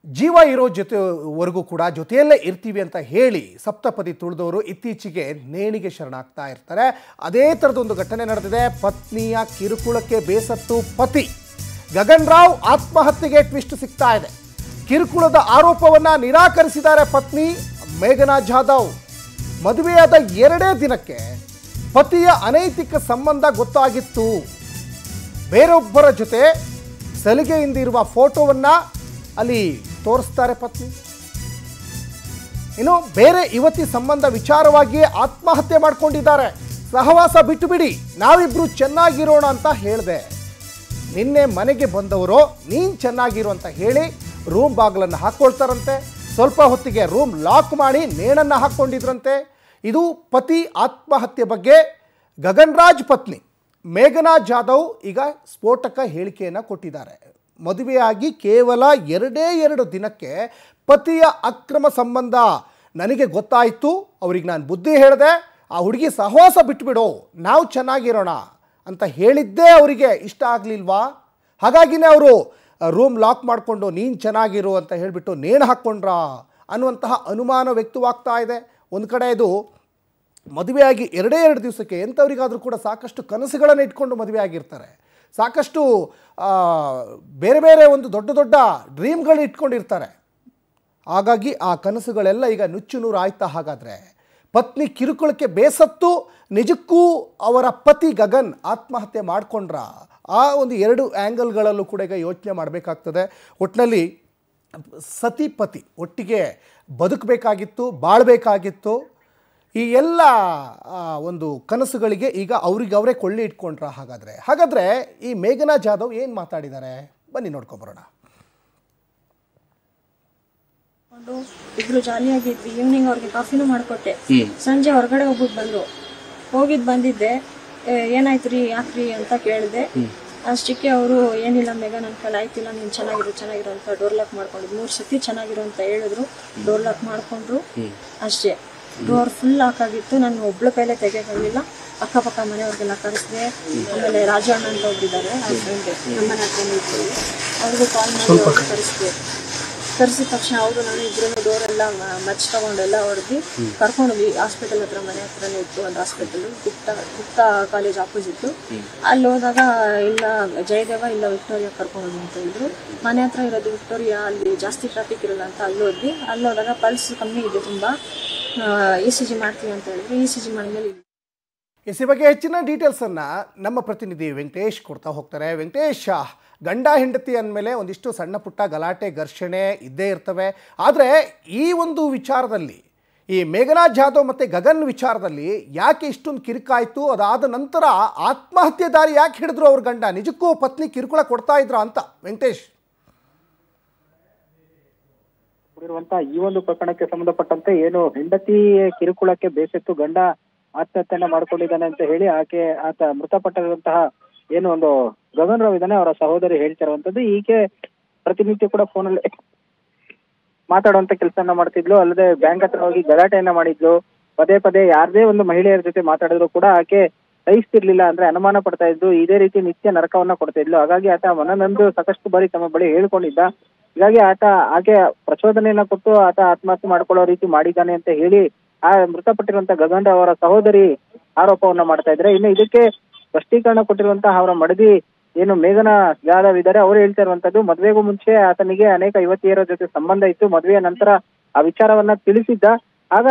ಜೀವ ಇರೋ ಜೊತೆವರೆಗೂ ಕೂಡ ಜೊತೆಯಲ್ಲೇ ಇರ್ತೀವಿ ಅಂತ ಹೇಳಿ ಸಪ್ತಪದಿ ತುಳಿದವರು ಇತ್ತೀಚೆಗೆ ನೇಣಿಗೆ ಶರಣಾಗ್ತಾ ಇರ್ತಾರೆ. ಅದೇ ಥರದೊಂದು ಘಟನೆ ನಡೆದಿದೆ. ಪತ್ನಿಯ ಕಿರುಕುಳಕ್ಕೆ ಬೇಸತ್ತು ಪತಿ ಗಗನ್ ರಾವ್ ಆತ್ಮಹತ್ಯೆಗೆ ಟ್ವಿಸ್ಟ್ ಸಿಗ್ತಾ ಇದೆ. ಕಿರುಕುಳದ ಆರೋಪವನ್ನು ನಿರಾಕರಿಸಿದ್ದಾರೆ ಪತ್ನಿ ಮೇಘನಾ ಜಾಧವ್. ಮದುವೆಯಾದ 2 ದಿನಕ್ಕೆ ಪತಿಯ ಅನೈತಿಕ ಸಂಬಂಧ ಗೊತ್ತಾಗಿತ್ತು. ಬೇರೊಬ್ಬರ ಜೊತೆ ಸಲಿಗೆಯಿಂದಿರುವ ಫೋಟೋವನ್ನು ಅಲ್ಲಿ ತೋರಿಸ್ತಾರೆ ಪತ್ನಿ. ಇನ್ನು ಬೇರೆ ಯುವತಿ ಸಂಬಂಧ ವಿಚಾರವಾಗಿ ಆತ್ಮಹತ್ಯೆ ಮಾಡ್ಕೊಂಡಿದ್ದಾರೆ. ಸಹವಾಸ ಬಿಟ್ಟು ಬಿಡಿ, ನಾವಿಬ್ರು ಚೆನ್ನಾಗಿರೋಣ ಅಂತ ಹೇಳಿದೆ. ನಿನ್ನೆ ಮನೆಗೆ ಬಂದವರು ನೀನು ಚೆನ್ನಾಗಿರು ಅಂತ ಹೇಳಿ ರೂಮ್ ಬಾಗಿಲನ್ನು ಹಾಕ್ಕೊಳ್ತಾರಂತೆ. ಸ್ವಲ್ಪ ಹೊತ್ತಿಗೆ ರೂಮ್ ಲಾಕ್ ಮಾಡಿ ನೇಣನ್ನು ಹಾಕ್ಕೊಂಡಿದ್ರಂತೆ. ಇದು ಪತಿ ಆತ್ಮಹತ್ಯೆ ಬಗ್ಗೆ ಗಗನ್ ರಾಜ್ ಪತ್ನಿ ಮೇಘನಾ ಜಾಧವ್ ಈಗ ಸ್ಫೋಟಕ ಹೇಳಿಕೆಯನ್ನು ಕೊಟ್ಟಿದ್ದಾರೆ. ಮದುವೆಯಾಗಿ ಕೇವಲ 2 ದಿನಕ್ಕೆ ಪತಿಯ ಅಕ್ರಮ ಸಂಬಂಧ ನನಗೆ ಗೊತ್ತಾಯಿತು. ಅವ್ರಿಗೆ ನಾನು ಬುದ್ಧಿ ಹೇಳಿದೆ, ಆ ಹುಡುಗಿ ಸಹವಾಸ ಬಿಟ್ಬಿಡು, ನಾವು ಚೆನ್ನಾಗಿರೋಣ ಅಂತ ಹೇಳಿದ್ದೇ ಅವರಿಗೆ ಇಷ್ಟ ಆಗಲಿಲ್ವಾ? ಹಾಗಾಗಿನೇ ಅವರು ರೂಮ್ ಲಾಕ್ ಮಾಡಿಕೊಂಡು ನೀನು ಚೆನ್ನಾಗಿರು ಅಂತ ಹೇಳಿಬಿಟ್ಟು ನೇಣು ಹಾಕ್ಕೊಂಡ್ರಾ ಅನ್ನುವಂತಹ ಅನುಮಾನ ವ್ಯಕ್ತವಾಗ್ತಾ ಇದೆ. ಒಂದು ಕಡೆ ಇದು ಮದುವೆಯಾಗಿ 2 ದಿವಸಕ್ಕೆ ಎಂಥವ್ರಿಗಾದರೂ ಕೂಡ ಸಾಕಷ್ಟು ಕನಸುಗಳನ್ನು ಇಟ್ಕೊಂಡು ಮದುವೆ ಆಗಿರ್ತಾರೆ. ಸಾಕಷ್ಟು ಬೇರೆ ಬೇರೆ ಒಂದು ದೊಡ್ಡ ದೊಡ್ಡ ಡ್ರೀಮ್ಗಳು ಇಟ್ಕೊಂಡಿರ್ತಾರೆ. ಹಾಗಾಗಿ ಆ ಕನಸುಗಳೆಲ್ಲ ಈಗ ನುಚ್ಚು ನೂರು ಆಯ್ತಾ? ಹಾಗಾದರೆ ಪತ್ನಿ ಕಿರುಕುಳಕ್ಕೆ ಬೇಸತ್ತು ನಿಜಕ್ಕೂ ಅವರ ಪತಿ ಗಗನ್ ಆತ್ಮಹತ್ಯೆ ಮಾಡಿಕೊಂಡ್ರ? ಆ ಒಂದು 2 ಆ್ಯಂಗಲ್ಗಳಲ್ಲೂ ಕೂಡ ಈಗ ಯೋಚನೆ ಮಾಡಬೇಕಾಗ್ತದೆ. ಒಟ್ಟಿನಲ್ಲಿ ಸತಿ ಪತಿ ಒಟ್ಟಿಗೆ ಬದುಕಬೇಕಾಗಿತ್ತು, ಬಾಳಬೇಕಾಗಿತ್ತು. ಈ ಎಲ್ಲ ಒಂದು ಕನಸುಗಳಿಗೆ ಈಗ ಅವರೇ ಕೊಳ್ಳಿ ಇಟ್ಕೊಂಡ್ರ? ಹಾಗಾದರೆ ಈ ಮೇಘನಾ ಜಾಧವ್ ಏನು ಮಾತಾಡಿದ್ದಾರೆ ಬನ್ನಿ ನೋಡ್ಕೊಂಬರೋಣ. ಇಬ್ರು ಜಾಲಿಯಾಗಿದ್ವಿ. ಈವ್ನಿಂಗ್ ಅವ್ರಿಗೆ ಕಾಫಿನೂ ಮಾಡ್ಕೊಟ್ಟೆ. ಸಂಜೆ ಹೊರಗಡೆ ಬಂದಿದ್ದೆ. ಏನಾಯ್ತು ಯಾಕ್ರಿ ಅಂತ ಕೇಳಿದೆ. ಅಷ್ಟಕ್ಕೆ ಅವರು ಏನಿಲ್ಲ ಮೇಘ, ನನ್ನ ಕೈಲಿ ಆಯ್ತಿಲ್ಲ, ನೀನು ಚೆನ್ನಾಗಿರು ಅಂತ ಡೋರ್ ಲಾಕ್ ಮಾಡ್ಕೊಂಡಿದ್ದು 3 ಸತಿ ಚೆನ್ನಾಗಿರು ಅಂತ ಹೇಳಿದ್ರು. ಡೋರ್ ಲಾಕ್ ಮಾಡ್ಕೊಂಡ್ರು ಅಷ್ಟೇ. ಡೋರ್ ಫುಲ್ ಲಾಕ್ ಆಗಿತ್ತು. ನಾನು ಒಬ್ಳ ಕೈಲೇ ತೆಗಿಯೋಕ್ಕಾಗಲಿಲ್ಲ. ಅಕ್ಕಪಕ್ಕ ಮನೆಯವ್ರಿಗೆಲ್ಲ ಕರೆಸಿದೆ. ಆಮೇಲೆ ರಾಜಣ್ಣ ಅಂತ ಹೋಗಿದ್ದಾರೆ, ಆ ಫ್ರೆಂಡ್ ನಮ್ಮನೆ ಹತ್ರನೇ ಇತ್ತು, ಅವ್ರಿಗೂ ಕಾಲ್ ಮಾಡಿ ಕರೆಸಿದ ತಕ್ಷಣ ಅವರು ನಾನು ಇಬ್ಬರು ಡೋರ್ ಎಲ್ಲ ಮಚ್ ತಗೊಂಡೆಲ್ಲ ಹೊಡೆದು ಕರ್ಕೊಂಡ್ವಿ. ಹಾಸ್ಪಿಟಲ್ ಹತ್ರ, ಮನೆ ಹತ್ರನೇ ಇತ್ತು ಒಂದು ಹಾಸ್ಪಿಟಲ್, ಗುಪ್ತಾ ಕಾಲೇಜ್ ಆಪೋಸಿಟ್. ಅಲ್ಲಿ ಹೋದಾಗ ಇಲ್ಲ ಜಯದೇವ ಇಲ್ಲ ವಿಕ್ಟೋರಿಯಾ ಕರ್ಕೊಂಡೋಗಿ ಅಂತ ಹೇಳಿದ್ರು. ಮನೆ ಹತ್ರ ಇರೋದು ವಿಕ್ಟೋರಿಯಾ, ಅಲ್ಲಿ ಜಾಸ್ತಿ ಟ್ರಾಫಿಕ್ ಇರಲ್ಲ ಅಂತ ಅಲ್ಲಿ ಹೋದಾಗ ಪಲ್ಸ್ ಕಮ್ಮಿ ಇದೆ ತುಂಬ, ECG ಮಾಡ್ತೀವಿ ಅಂತ ಹೇಳಿದ್ರು. ECG ಮಾಡಿದ್ಮೇಲೆ ಈ ಬಗ್ಗೆ ಹೆಚ್ಚಿನ ಡೀಟೇಲ್ಸನ್ನು ನಮ್ಮ ಪ್ರತಿನಿಧಿ ವೆಂಕಟೇಶ್ ಕೊಡ್ತಾ ಹೋಗ್ತಾರೆ. ವೆಂಕಟೇಶ್, ಗಂಡ ಹೆಂಡತಿ ಅಂದಮೇಲೆ ಒಂದಿಷ್ಟು ಸಣ್ಣ ಪುಟ್ಟ ಗಲಾಟೆ ಘರ್ಷಣೆ ಇದ್ದೇ ಇರ್ತವೆ. ಆದರೆ ಈ ಒಂದು ವಿಚಾರದಲ್ಲಿ, ಈ ಮೇಘನಾ ಜಾಧವ್ ಮತ್ತು ಗಗನ್ ವಿಚಾರದಲ್ಲಿ ಯಾಕೆ ಇಷ್ಟೊಂದು ಕಿರಿಕಾಯಿತು? ಅದಾದ ನಂತರ ಆತ್ಮಹತ್ಯೆ ದಾರಿ ಯಾಕೆ ಹಿಡಿದ್ರು ಅವ್ರ ಗಂಡ? ನಿಜಕ್ಕೂ ಪತ್ನಿ ಕಿರುಕುಳ ಕೊಡ್ತಾ ಇದ್ರ ಅಂತ ವೆಂಕಟೇಶ್? ಈ ಒಂದು ಪ್ರಕರಣಕ್ಕೆ ಸಂಬಂಧಪಟ್ಟಂತೆ ಏನು ಹೆಂಡತಿ ಕಿರುಕುಳಕ್ಕೆ ಬೇಸತ್ತು ಗಂಡ ಆತ್ಮಹತ್ಯೆಯನ್ನ ಮಾಡ್ಕೊಂಡಿದ್ದಾನೆ ಅಂತ ಹೇಳಿ ಆತ ಮೃತಪಟ್ಟಿರುವಂತಹ ಏನು ಒಂದು ಗಗನ್ ರಾವ್ ಇದ್ದಾನೆ, ಅವರ ಸಹೋದರಿ ಹೇಳ್ತಿರುವಂತದ್ದು. ಈಕೆ ಪ್ರತಿನಿತ್ಯ ಕೂಡ ಫೋನಲ್ಲಿ ಮಾತಾಡುವಂತ ಕೆಲಸನ ಮಾಡ್ತಿದ್ಲು. ಅಲ್ಲದೆ ಬ್ಯಾಂಕ್ ಹತ್ರ ಹೋಗಿ ಗಲಾಟೆಯನ್ನ ಮಾಡಿದ್ಲು. ಪದೇ ಯಾರದೇ ಒಂದು ಮಹಿಳೆಯರ ಜೊತೆ ಮಾತಾಡಿದ್ರು ಕೂಡ ಆಕೆ ಸಹಿಸ್ತಿರ್ಲಿಲ್ಲ, ಅಂದ್ರೆ ಅನುಮಾನ ಪಡ್ತಾ ಇದ್ದು. ಇದೇ ರೀತಿ ನಿತ್ಯ ನರಕವನ್ನ ಕೊಡ್ತಾ ಇದ್ಲು. ಹಾಗಾಗಿ ಆತ ಮನನೊಂದು ಸಾಕಷ್ಟು ಬಾರಿ ತಮ್ಮ ಬಳಿ ಹೇಳ್ಕೊಂಡಿದ್ದ. ಹೀಗಾಗಿ ಆಕೆ ಪ್ರಚೋದನೆಯನ್ನ ಕೊಟ್ಟು ಆತ ಆತ್ಮಹತ್ಯೆ ಮಾಡ್ಕೊಳ್ಳೋ ರೀತಿ ಮಾಡಿದ್ದಾನೆ ಅಂತ ಹೇಳಿ ಆ ಮೃತಪಟ್ಟಿರುವಂತ ಗಗನ್ ರಾವ್ ಅವರ ಸಹೋದರಿ ಆರೋಪವನ್ನ ಮಾಡ್ತಾ ಇದ್ರೆ. ಇನ್ನು ಇದಕ್ಕೆ ಸ್ಪಷ್ಟೀಕರಣ ಕೊಟ್ಟಿರುವಂತಹ ಅವರ ಮಡದಿ ಏನು ಮೇಘನಾ ಜಾಧವ್ ಇದ್ದಾರೆ, ಅವರು ಹೇಳ್ತಾ ಇರುವಂತದ್ದು ಮದುವೆಗೂ ಮುಂಚೆ ಆತನಿಗೆ ಅನೇಕ ಯುವತಿಯರ ಜೊತೆ ಸಂಬಂಧ ಇತ್ತು. ಮದುವೆಯ ನಂತರ ಆ ವಿಚಾರವನ್ನ ತಿಳಿಸಿದ್ದ. ಆಗ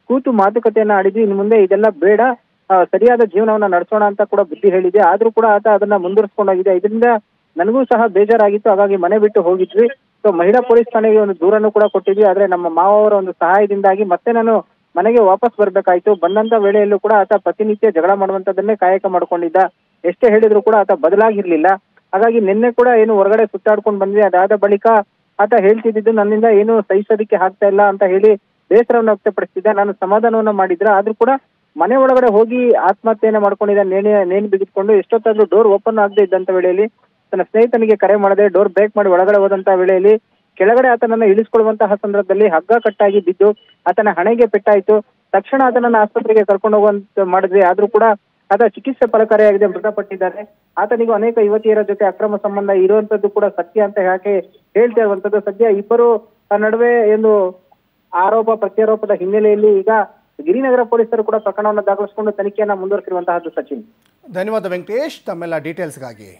ಕೂತು ಮಾತುಕತೆಯನ್ನ ಆಡಿದ್ವಿ, ಇನ್ನು ಮುಂದೆ ಇದೆಲ್ಲ ಬೇಡ, ಸರಿಯಾದ ಜೀವನವನ್ನ ನಡೆಸೋಣ ಅಂತ ಕೂಡ ಬುದ್ಧಿ ಹೇಳಿದೆ. ಆದ್ರೂ ಕೂಡ ಆತ ಅದನ್ನ ಮುಂದುವರಿಸ್ಕೊಂಡೋಗಿದೆ. ಇದರಿಂದ ನನಗೂ ಸಹ ಬೇಜಾರಾಗಿತ್ತು. ಹಾಗಾಗಿ ಮನೆ ಬಿಟ್ಟು ಹೋಗಿದ್ವಿ. ಸೊ ಮಹಿಳಾ ಪೊಲೀಸ್ ಠಾಣೆಗೆ ಒಂದು ದೂರನ್ನು ಕೂಡ ಕೊಟ್ಟಿದ್ವಿ. ಆದ್ರೆ ನಮ್ಮ ಮಾವವರ ಒಂದು ಸಹಾಯದಿಂದಾಗಿ ಮತ್ತೆ ನಾನು ಮನೆಗೆ ವಾಪಸ್ ಬರ್ಬೇಕಾಯ್ತು. ಬಂದಂತ ವೇಳೆಯಲ್ಲೂ ಕೂಡ ಆತ ಪ್ರತಿನಿತ್ಯ ಜಗಳ ಮಾಡುವಂತದನ್ನೇ ಕಾಯಕ ಮಾಡ್ಕೊಂಡಿದ್ದ. ಎಷ್ಟೇ ಹೇಳಿದ್ರು ಕೂಡ ಆತ ಬದಲಾಗಿರ್ಲಿಲ್ಲ. ಹಾಗಾಗಿ ನಿನ್ನೆ ಕೂಡ ಏನು ಹೊರಗಡೆ ಸುತ್ತಾಡ್ಕೊಂಡು ಬಂದ್ವಿ. ಅದಾದ ಬಳಿಕ ಆತ ಹೇಳ್ತಿದ್ದು ನನ್ನಿಂದ ಏನು ಸಹಿಸೋದಿಕ್ಕೆ ಆಗ್ತಾ ಇಲ್ಲ ಅಂತ ಹೇಳಿ ಬೇಸರವನ್ನು ವ್ಯಕ್ತಪಡಿಸ್ತಿದ್ದ. ನಾನು ಸಮಾಧಾನವನ್ನ ಮಾಡಿದ್ರ, ಆದ್ರೂ ಕೂಡ ಮನೆ ಒಳಗಡೆ ಹೋಗಿ ಆತ್ಮಹತ್ಯೆಯನ್ನ ಮಾಡ್ಕೊಂಡಿದ್ದ. ನೇಣು ಬಿಗಿದ್ಕೊಂಡು ಎಷ್ಟೊತ್ತಾದ್ರೂ ಡೋರ್ ಓಪನ್ ಆಗದೆ ಇದ್ದಂತ ವೇಳೆಯಲ್ಲಿ ತನ್ನ ಸ್ನೇಹಿತನಿಗೆ ಕರೆ ಮಾಡದೆ ಡೋರ್ ಬ್ರೇಕ್ ಮಾಡಿ ಒಳಗಡೆ ಹೋದಂತ ವೇಳೆಯಲ್ಲಿ ಕೆಳಗಡೆ ಆತನನ್ನ ಇಳಿಸ್ಕೊಳ್ಳುವಂತಹ ಸಂದರ್ಭದಲ್ಲಿ ಹಗ್ಗ ಕಟ್ಟಾಗಿ ಬಿದ್ದು ಆತನ ಹಣೆಗೆ ಪೆಟ್ಟಾಯ್ತು. ತಕ್ಷಣ ಆತನನ್ನ ಆಸ್ಪತ್ರೆಗೆ ಕರ್ಕೊಂಡು ಹೋಗುವಂತ ಮಾಡಿದ್ವಿ. ಆದ್ರೂ ಕೂಡ ಆತ ಚಿಕಿತ್ಸೆ ಫಲಕಾರಿಯಾಗಿದೆ, ಮೃತಪಟ್ಟಿದ್ದಾರೆ. ಆತನಿಗೂ ಅನೇಕ ಯುವತಿಯರ ಜೊತೆ ಅಕ್ರಮ ಸಂಬಂಧ ಇರುವಂತದ್ದು ಕೂಡ ಸತ್ಯ ಅಂತ ಯಾಕೆ ಹೇಳ್ತಾ ಇರುವಂತದ್ದು. ಸದ್ಯ ಇಬ್ಬರು ನಡುವೆ ಒಂದು ಆರೋಪ ಪ್ರತ್ಯಾರೋಪದ ಹಿನ್ನೆಲೆಯಲ್ಲಿ ಈಗ ಗಿರಿನಗರ ಪೊಲೀಸರು ಕೂಡ ಪ್ರಕರಣವನ್ನು ದಾಖಲಿಸಿಕೊಂಡು ತನಿಖೆಯನ್ನ ಮುಂದುವರಿಸಿರುವಂತಹದ್ದು. ಸಚಿನ್, ಧನ್ಯವಾದ ವೆಂಕಟೇಶ್ ತಮ್ಮೆಲ್ಲ ಡೀಟೇಲ್ಸ್ಗಾಗಿ.